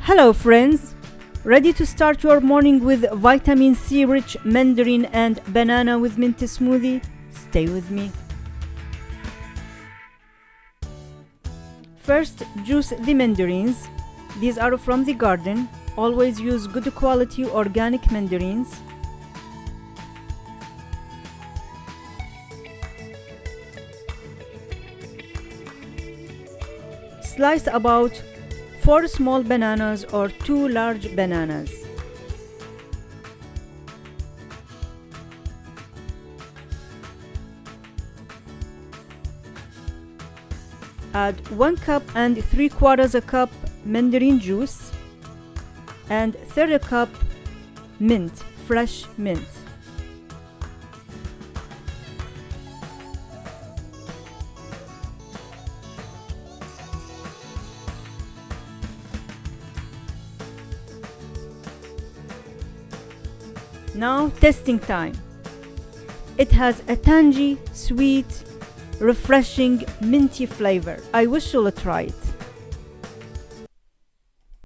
Hello friends! Ready to start your morning with vitamin C rich mandarin and banana with mint smoothie? Stay with me. First, juice the mandarins. These are from the garden. Always use good quality organic mandarins. Slice about 4 small bananas or 2 large bananas. Add 1 cup and 3/4 cup mandarin juice and 1/3 cup mint, fresh mint. Now testing time. It has a tangy, sweet, refreshing, minty flavor. I wish you'll try it.